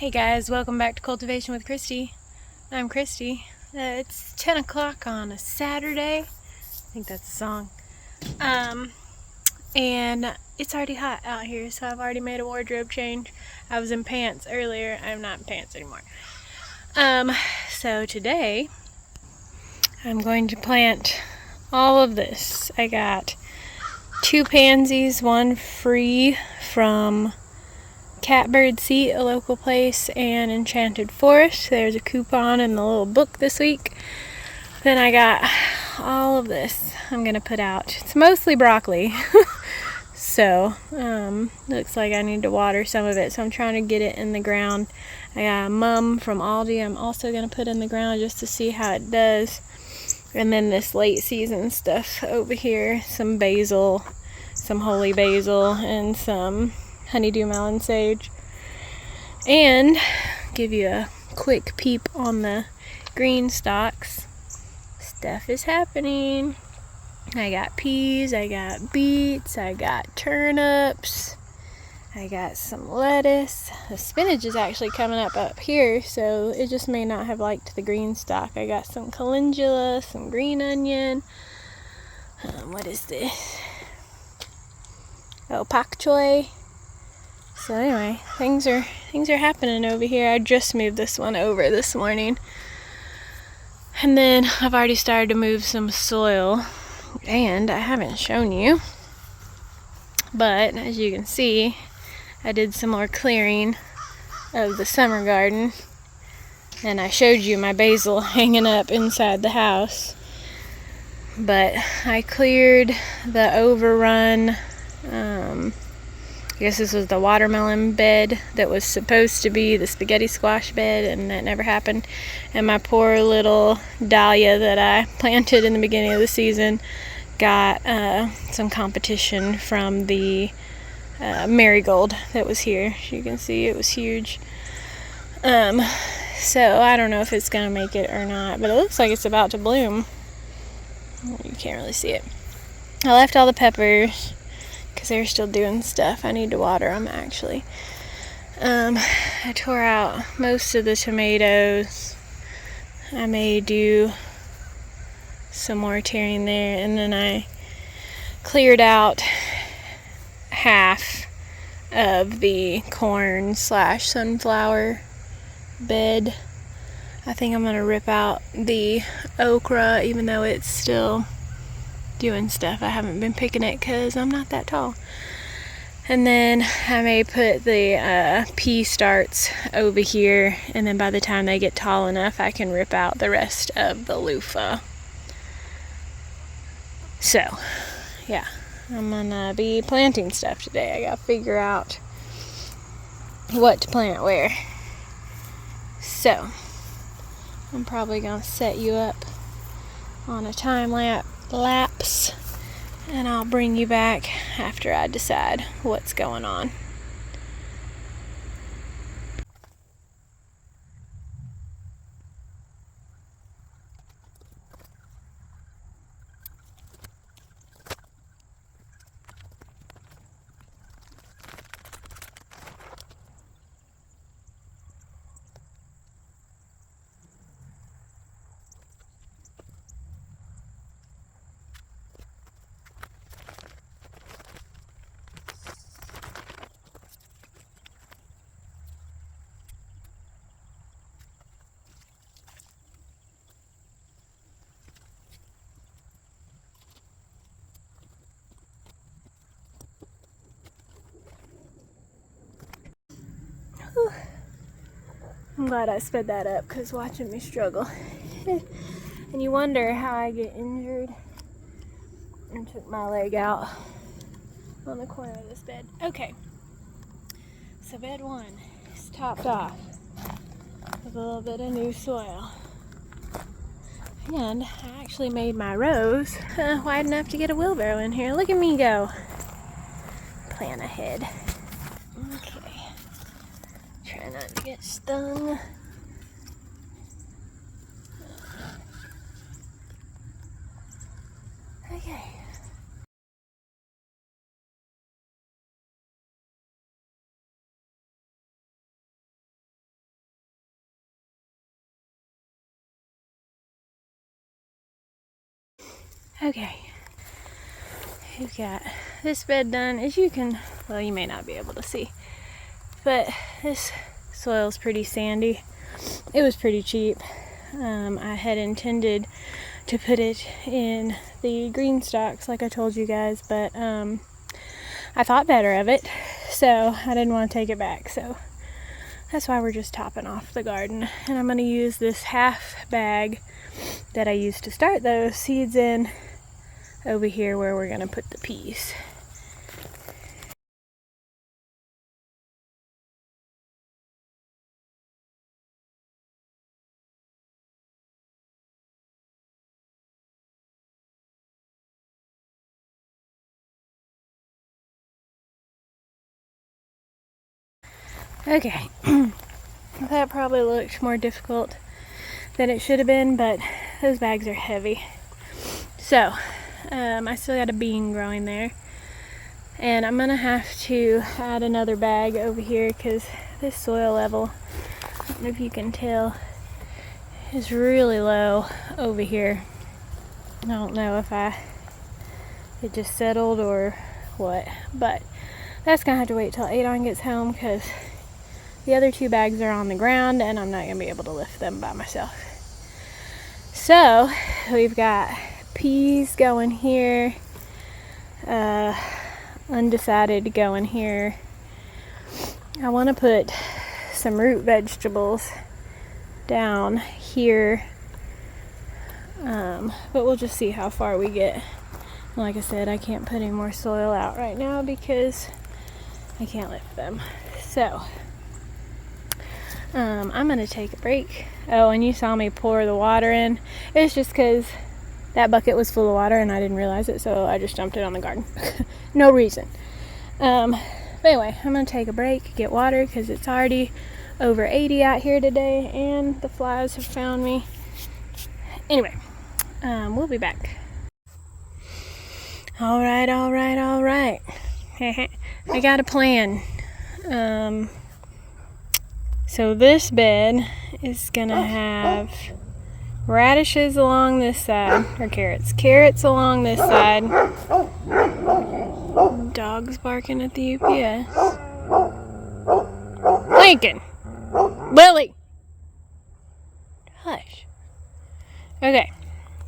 Hey guys, welcome back to Cultivation with Christy. I'm Christy. It's 10 o'clock on a Saturday. I think that's a song. And it's already hot out here, so I've already made a wardrobe change. I was in pants earlier. I'm not in pants anymore. So today I'm going to plant all of this. I got 2 pansies, one free from Catbird Seat, a local place, and Enchanted Forest. There's a coupon in the little book this week. Then I got all of this I'm gonna put out. It's mostly broccoli. So looks like I need to water some of it, so I'm trying to get it in the ground. I got a mum from Aldi I'm also gonna put in the ground just to see how it does. And then this late season stuff over here, some basil, some holy basil, and some honeydew melon sage. And give you a quick peep on the green stalks. Stuff is happening. I got peas, I got beets, I got turnips, I got some lettuce. The spinach is actually coming up here, so it just may not have liked the green stalk. I got some calendula, some green onion. What is this? Oh, pak choy. So anyway, things are happening over here. I just moved this one over this morning. And then I've already started to move some soil. And I haven't shown you, but as you can see, I did some more clearing of the summer garden. And I showed you my basil hanging up inside the house. But I cleared the overrun, I guess this was the watermelon bed that was supposed to be the spaghetti squash bed, and that never happened. And my poor little dahlia that I planted in the beginning of the season got some competition from the marigold that was here. As you can see, it was huge. So I don't know if it's gonna make it or not, but it looks like it's about to bloom. You can't really see it. I left all the peppers because they're still doing stuff. I need to water them actually. I tore out most of the tomatoes. I may do some more tearing there, and then I cleared out half of the corn / sunflower bed. I think I'm gonna rip out the okra even though it's still doing stuff. I haven't been picking it because I'm not that tall. And then I may put the pea starts over here, and then by the time they get tall enough I can rip out the rest of the loofah. So yeah, I'm gonna be planting stuff today. I gotta figure out what to plant where. So I'm probably gonna set you up on a time lapse, and I'll bring you back after I decide what's going on. I'm glad I sped that up because watching me struggle. And you wonder how I get injured. And took my leg out on the corner of this bed. Okay, so bed 1 is topped off with a little bit of new soil. And I actually made my rows wide enough to get a wheelbarrow in here. Look at me go. Plan ahead. Okay. Try not to get stung. Okay. Okay, we've got this bed done. As you can, well, you may not be able to see, but this soil's pretty sandy. It was pretty cheap. I had intended to put it in the green stalks like I told you guys, but I thought better of it, so I didn't want to take it back. So that's why we're just topping off the garden. And I'm going to use this half bag that I used to start those seeds in over here where we're going to put the peas. Okay, that probably looked more difficult than it should have been, but those bags are heavy. So, I still got a bean growing there, and I'm gonna have to add another bag over here because this soil level, I don't know if you can tell, is really low over here. I don't know if it just settled or what, but that's gonna have to wait till Adon gets home because the other two bags are on the ground and I'm not going to be able to lift them by myself. So, we've got peas going here, undecided going here. I want to put some root vegetables down here, but we'll just see how far we get. Like I said, I can't put any more soil out right now because I can't lift them. So, I'm going to take a break. Oh, and you saw me pour the water in. It's just because that bucket was full of water and I didn't realize it, so I just dumped it on the garden. No reason. But anyway, I'm going to take a break, get water, because it's already over 80 out here today, and the flies have found me. Anyway, we'll be back. All right. I got a plan. So this bed is gonna have radishes along this side, or carrots along this side. Dogs barking at the UPS. Lincoln! Lily! Hush. Okay,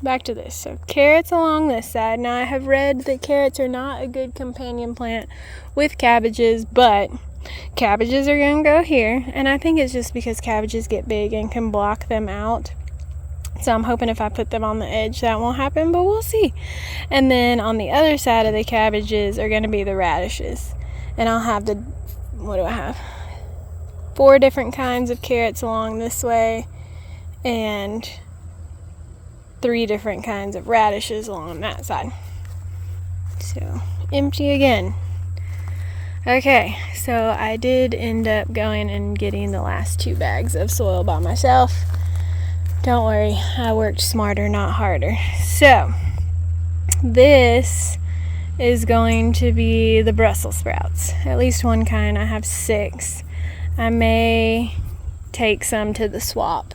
back to this. So carrots along this side. Now I have read that carrots are not a good companion plant with cabbages, but cabbages are going to go here, and I think it's just because cabbages get big and can block them out. So I'm hoping if I put them on the edge that won't happen, but we'll see. And then on the other side of the cabbages are going to be the radishes. And I'll have what do I have? 4 different kinds of carrots along this way, and 3 different kinds of radishes along that side. So, empty again. Okay, so I did end up going and getting the last 2 bags of soil by myself. Don't worry, I worked smarter, not harder. So, this is going to be the Brussels sprouts. At least one kind. I have 6. I may take some to the swap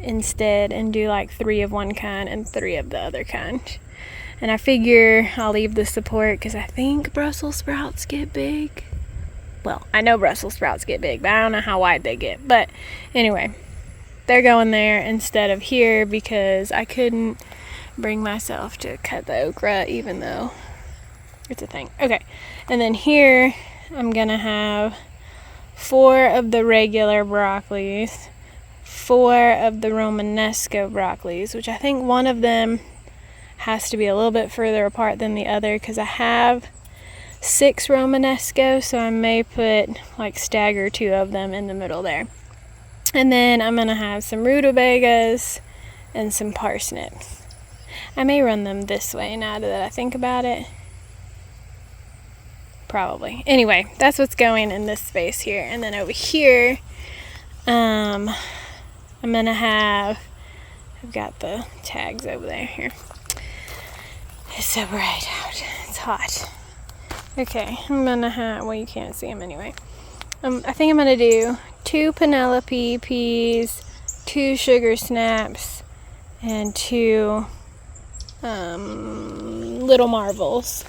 instead and do like 3 of one kind and 3 of the other kind. And I figure I'll leave the support because I think Brussels sprouts get big. Well, I know Brussels sprouts get big, but I don't know how wide they get. But anyway, they're going there instead of here because I couldn't bring myself to cut the okra, even though it's a thing. Okay, and then here I'm going to have 4 of the regular broccolis, 4 of the Romanesco broccolis, which I think one of them has to be a little bit further apart than the other because I have 6 Romanesco, so I may put like stagger 2 of them in the middle there. And then I'm gonna have some rutabagas and some parsnips. I may run them this way now that I think about it. Probably. Anyway, that's what's going in this space here. And then over here, I'm gonna have, I've got the tags over there here. It's so bright out. It's hot. Okay, I'm gonna have, well, you can't see them anyway. I think I'm gonna do 2 Penelope peas, 2 sugar snaps, and 2 Little Marvels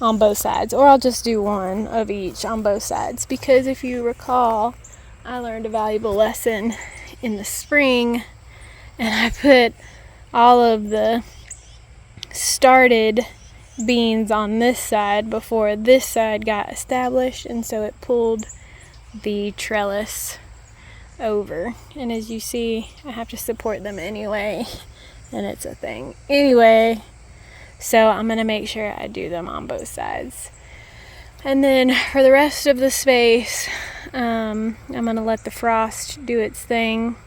on both sides, or I'll just do one of each on both sides, because if you recall, I learned a valuable lesson in the spring, and I put all of the started beans on this side before this side got established, and so it pulled the trellis over, and as you see, I have to support them anyway, and it's a thing anyway. So I'm going to make sure I do them on both sides. And then for the rest of the space, I'm going to let the frost do its thing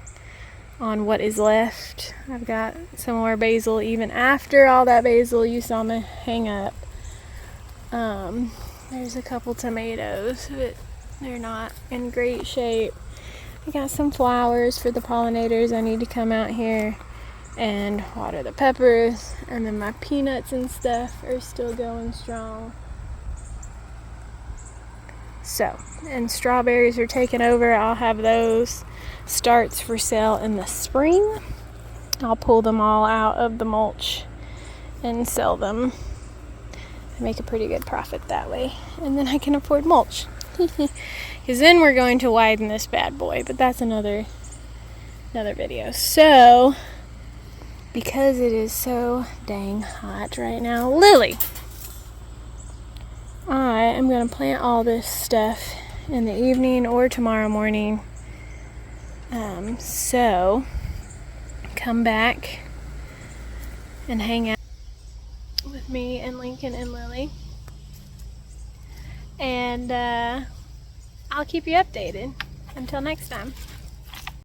on what is left. I've got some more basil even after all that basil you saw me hang up. There's a couple tomatoes, but they're not in great shape. I got some flowers for the pollinators. I need to come out here and water the peppers, and then my peanuts and stuff are still going strong. So, and strawberries are taking over. I'll have those starts for sale in the spring. I'll pull them all out of the mulch and sell them. I make a pretty good profit that way, and then I can afford mulch. Because then we're going to widen this bad boy, but that's another video. So, because it is so dang hot right now, Lily, I am going to plant all this stuff in the evening or tomorrow morning. So come back and hang out with me and Lincoln and Lily, and I'll keep you updated. Until next time.